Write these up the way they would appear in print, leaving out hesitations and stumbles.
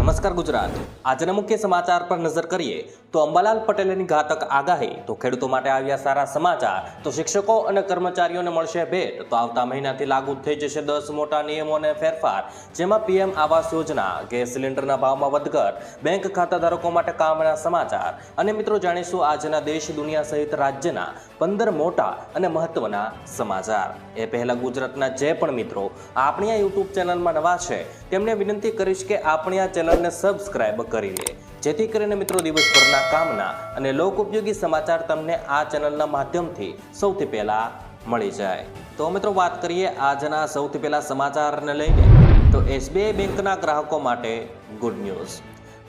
નમસ્કાર ગુજરાત. આજના મુખ્ય સમાચાર પર નજર કરીએ તો અંબાલાલ પટેલની ઘાતક આગાહી, તો ખેડૂતો માટે આવ્યા સારા સમાચાર, તો શિક્ષકો અને કર્મચારીઓને મળશે ભેટ, તો આવતા મહિનાથી લાગુ થઈ જશે 10 મોટા નિયમો અને ફેરફાર, જેમાં પીએમ આવાસ યોજના, ગેસ સિલિન્ડરના ભાવમાં વધઘટ, બેંક ખાતા ધારકો માટે કામના સમાચાર અને મિત્રો જાણીશું આજના દેશ દુનિયા સહિત રાજ્યના 15 મોટા અને મહત્વના સમાચાર. એ પહેલા ગુજરાતના જે પણ મિત્રો આપણી આ યુટ્યુબ ચેનલમાં નવા છે તેમને વિનંતી કરીશ કે આપણી આ ચેનલને સબસ્ક્રાઇબ કરી લે, જેથી કરીને મિત્રો દિવસભરના કામના અને લોક ઉપયોગી સમાચાર તમને આ ચેનલના માધ્યમથી સૌથી પહેલા મળી જાય. તો મિત્રો વાત કરીએ આજના સૌથી પહેલા સમાચારને લઈને, તો એસબીઆઈ બેંકના ગ્રાહકો માટે ગુડ ન્યૂઝ.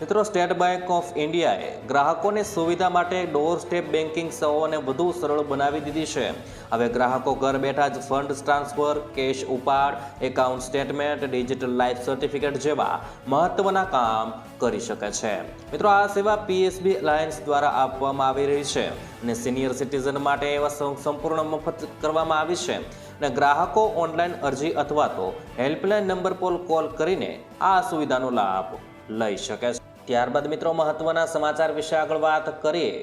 મિત્રો, સ્ટેટ બેંક ઓફ ઇન્ડિયાએ ગ્રાહકોની સુવિધા માટે ડોર સ્ટેપ બેન્કિંગ સેવાઓને વધુ સરળ બનાવી દીધી છે. હવે ગ્રાહકો ઘર બેઠા જ ફંડ ટ્રાન્સફર, કેશ ઉપાડ, account statement, digital life certificate જેવા મહત્વના કામ કરી શકે છે. મિત્રો, આ સેવા પીએસબી અલાયન્સ દ્વારા આપવામાં આવી રહી છે અને સિનિયર સિટીઝન માટે એવા સંપૂર્ણ મફત કરવામાં આવી છે અને ગ્રાહકો ઓનલાઈન અરજી અથવા તો હેલ્પલાઇન નંબર પર કોલ કરીને આ સુવિધાનો લાભ લઈ શકે છે. ત્યારબાદ મિત્રો મહત્વના સમાચાર વિશે આગળ વાત કરીએ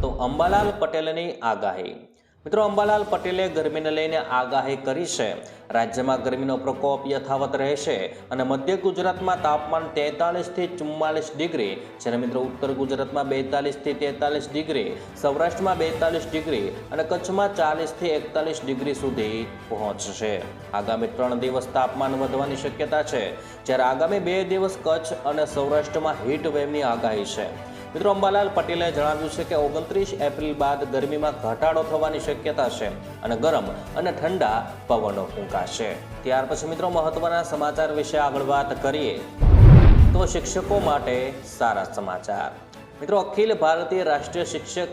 તો અંબાલાલ પટેલની આગાહી. મિત્રો, અંબાલાલ પટેલે ગરમીને લઈને આગાહી કરી છે. રાજ્યમાં ગરમીનો પ્રકોપ યથાવત રહેશે અને મધ્ય ગુજરાતમાં તાપમાન 43 થી 44 ડિગ્રી, જ્યારે મિત્રો ઉત્તર ગુજરાતમાં 42 થી 43 ડિગ્રી, સૌરાષ્ટ્રમાં 42 ડિગ્રી અને કચ્છમાં 40 થી 41 ડિગ્રી સુધી પહોંચશે. આગામી 3 દિવસ તાપમાન વધવાની શક્યતા છે, જ્યારે આગામી 2 દિવસ કચ્છ અને સૌરાષ્ટ્રમાં હીટ વેવની આગાહી છે. મિત્રો, અંબાલાલ પટેલે જણાવ્યું છે કે 29 એપ્રિલ બાદ ગરમીમાં ઘટાડો થવાની શક્યતા છે અને ગરમ અને ઠંડા પવનો ફૂંકાશે. ત્યાર પછી મિત્રો મહત્વના સમાચાર વિશે આગળ વાત કરીએ તો શિક્ષકો માટે સારા સમાચાર. મિત્રો, અખિલ ભારતીય રાષ્ટ્રીય શિક્ષક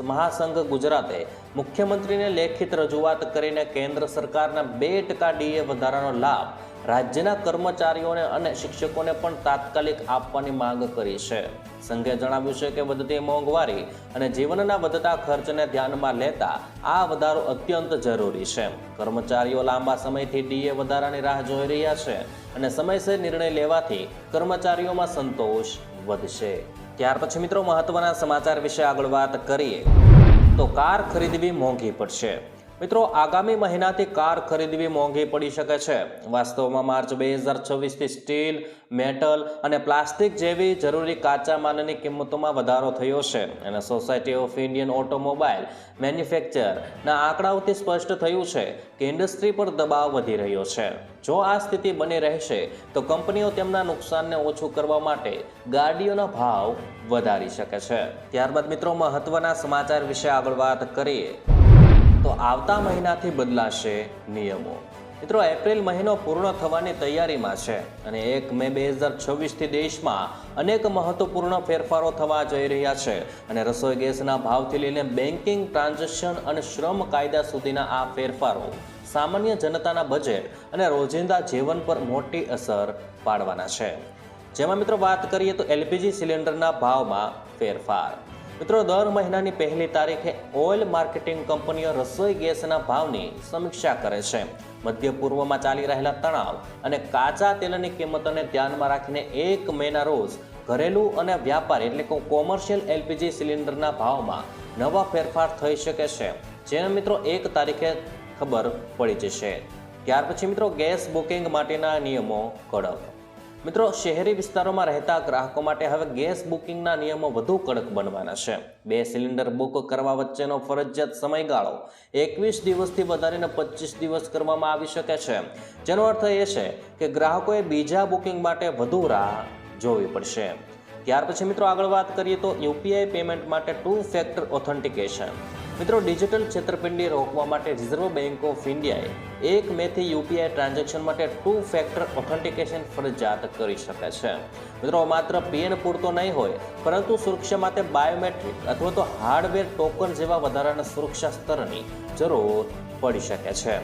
મહાસંઘ ગુજરાતે મુખ્યમંત્રીને લેખિત રજૂઆત કરીને કેન્દ્ર સરકારના 2% ડીએ વધારાનો લાભ રાજ્યના કર્મચારીઓને અને શિક્ષકોને પણ તાત્કાલિક આપવાની માંગ કરી છે. સંઘે જણાવ્યું છે કે વધતી મોંઘવારી અને જીવનના વધતા ખર્ચને ધ્યાનમાં લેતા આ વધારો અત્યંત જરૂરી છે. કર્મચારીઓ લાંબા સમયથી ડીએ વધારાની રાહ જોઈ રહ્યા છે અને સમયસર નિર્ણય લેવાથી કર્મચારીઓમાં સંતોષ વધશે. ત્યાર પછી મિત્રો મહત્વના સમાચાર વિશે આગળ વાત કરીએ તો કાર ખરીદવી મોંઘી પડશે. મિત્રો, આગામી મહિનાથી કાર ખરીદવી મોંઘી પડી શકે છે. વાસ્તવમાં માર્ચ 2026થી સ્ટીલ, મેટલ અને પ્લાસ્ટિક જેવી જરૂરી કાચા માલની કિંમતોમાં વધારો થયો છે અને સોસાયટી ઓફ ઇન્ડિયન ઓટોમોબાઈલ મેન્યુફેક્ચરના આંકડાઓથી સ્પષ્ટ થયું છે કે ઇન્ડસ્ટ્રી પર દબાવ વધી રહ્યો છે. જો આ સ્થિતિ બની રહેશે તો કંપનીઓ તેમના નુકસાનને ઓછું કરવા માટે ગાડીઓના ભાવ વધારી શકે છે. ત્યારબાદ મિત્રો મહત્વના સમાચાર વિશે આગળ વાત કરીએ તો આવતા મહિનાથી બદલાશે નિયમો. મિત્રો, એપ્રિલ મહિનો પૂર્ણ થવાની તૈયારીમાં છે અને 1 મે 2026થી દેશમાં અનેક મહત્વપૂર્ણ ફેરફારો થવા જઈ રહ્યા છે અને રસોઈ ગેસના ભાવથી લઈને બેન્કિંગ, ટ્રાન્ઝેક્શન અને શ્રમ કાયદા સુધીના આ ફેરફારો સામાન્ય જનતાના બજેટ અને રોજિંદા જીવન પર મોટી અસર પાડવાના છે. જેમાં મિત્રો વાત કરીએ તો એલપીજી સિલિન્ડરના ભાવમાં ફેરફાર. મિત્રો, દર મહિનાની 1લી તારીખે ઓઇલ માર્કેટિંગ કંપનીઓ રસોઈ ગેસના ભાવની સમીક્ષા કરે છે. મધ્ય પૂર્વમાં ચાલી રહેલા તણાવ અને કાચા તેલની કિંમતોને ધ્યાનમાં રાખીને 1 મેના રોજ ઘરેલું અને વ્યાપારી એટલે કે કોમર્શિયલ એલપીજી સિલિન્ડરના ભાવમાં નવા ફેરફાર થઈ શકે છે, જેને મિત્રો 1 તારીખે ખબર પડી જશે. ત્યાર પછી મિત્રો ગેસ બુકિંગ માટેના નિયમો કડક. મિત્રો, શહેરી વિસ્તારોમાં રહેતા ગ્રાહકો માટે હવે ગેસ બુકિંગના નિયમો વધુ કડક બનવાના છે. 2 સિલિન્ડર બુક કરવા વચ્ચેનો ફરજિયાત સમયગાળો 21 દિવસથી વધારીને 25 દિવસ કરવામાં આવી શકે છે, જેનો અર્થ એ છે કે ગ્રાહકોએ બીજા બુકિંગ માટે વધુ રાહ જોવી પડશે. ત્યાર પછી મિત્રો આગળ વાત કરીએ તો યુપીઆઈ પેમેન્ટ માટે 2 ફેક્ટર ઓથેન્ટિકેશન. મિત્રો, ડિજિટલ છેતરપિંડી રોકવા માટે રિઝર્વ બેંક ઓફ ઇન્ડિયાએ 1 મેથી યુપીઆઈ ટ્રાન્ઝેક્શન માટે 2 ફેક્ટર ઓથેન્ટિકેશન ફરજિયાત કરી શકે છે. મિત્રો, માત્ર પીન પૂરતો નહીં હોય, પરંતુ સુરક્ષા માટે બાયોમેટ્રિક અથવા તો હાર્ડવેર ટોકન જેવા વધારાના સુરક્ષા સ્તરની જરૂર પડી શકે છે.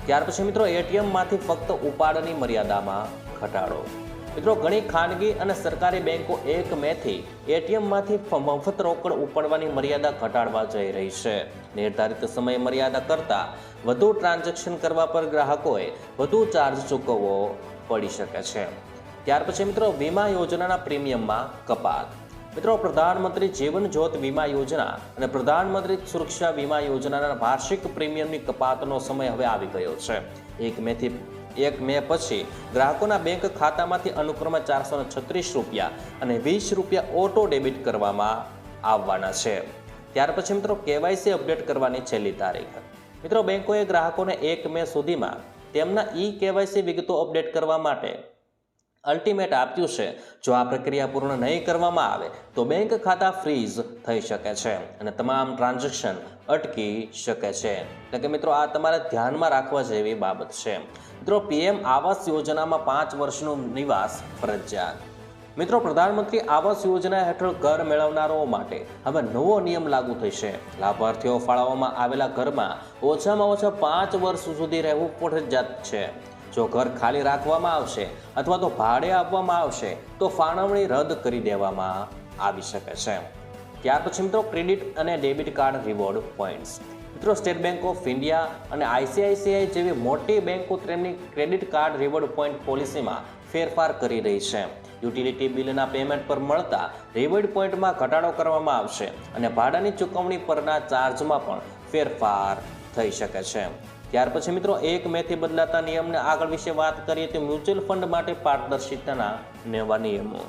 ત્યાર પછી મિત્રો એટીએમમાંથી ફક્ત ઉપાડની મર્યાદામાં ઘટાડો. મિત્રો, ઘણી ખાનગી અને સરકારી બેંકો 1 મેથી એટીએમમાંથી મફત રોકડ ઉપાડવાની મર્યાદા ઘટાડવા જઈ રહી છે. નિર્ધારિત સમય મર્યાદા કરતાં વધુ ટ્રાન્ઝેક્શન કરવા પર ગ્રાહકોએ વધુ ચાર્જ ચૂકવવો પડી શકે છે. ત્યાર પછી મિત્રો વીમા યોજનાના પ્રીમિયમમાં કપાત. મિત્રો પ્રધાનમંત્રી જીવન જ્યોત વીમા યોજના અને પ્રધાનમંત્રી સુરક્ષા વીમા યોજનાના વાર્ષિક પ્રીમિયમની કપાતનો સમય હવે આવી ગયો છે. 1 મે પછી ગ્રાહકોના બેંક ખાતામાંથી અનુક્રમે ₹436 અને ₹20 ઓટો ડેબિટ કરવામાં આવવાના છે. ત્યાર પછી મિત્રો કેવાયસી અપડેટ કરવાની છેલ્લી તારીખ. મિત્રો બેંકોએ ગ્રાહકોને 1 મે સુધીમાં તેમના કેવાયસી વિગતો અપડેટ કરવા માટે અલ્ટિમેટ આપ્યું છે. જો આ પ્રક્રિયા પૂર્ણ નહીં કરવામાં આવે તો બેંક ખાતા ફ્રીઝ થઈ શકે છે અને તમામ ટ્રાન્ઝેક્શન અટકી શકે છે. એટલે કે મિત્રો આ તમારે ધ્યાનમાં રાખવા જેવી બાબત છે. મિત્રો પીએમ આવાસ યોજનામાં 5 વર્ષનું નિવાસ ફરજિયાત. મિત્રો પ્રધાનમંત્રી આવાસ યોજના હેઠળ ઘર મેળવનારાઓ માટે હવે નવો નિયમ લાગુ થશે. લાભાર્થીઓ ફાળવવામાં આવેલા ઘરમાં ઓછામાં ઓછા 5 વર્ષ સુધી રહેવું ફરજિયાત છે. જો ઘર ખાલી રાખવામાં આવશે અથવા તો ભાડે આપવામાં આવશે તો ફાળવણી રદ કરી દેવામાં આવી શકે છે. ત્યાર પછી મિત્રો ક્રેડિટ અને ડેબિટ કાર્ડ રિવોર્ડ પોઈન્ટ્સ. મિત્રો સ્ટેટ બેંક ઓફ ઇન્ડિયા અને ICICI જેવી મોટી બેંકો તેમની ક્રેડિટ કાર્ડ રિવોર્ડ પોઈન્ટ પોલિસીમાં ફેરફાર કરી રહી છે. યુટિલિટી બિલના પેમેન્ટ પર મળતા રિવોર્ડ પોઈન્ટમાં ઘટાડો કરવામાં આવશે અને ભાડાની ચૂકવણી પરના ચાર્જમાં પણ ફેરફાર થઈ શકે છે. ત્યાર પછી મિત્રો 1 મેથી બદલાતા નિયમને આગળ વિશે વાત કરીએ તો મ્યુચ્યુઅલ ફંડ માટે પારદર્શિતાના નવા નિયમો.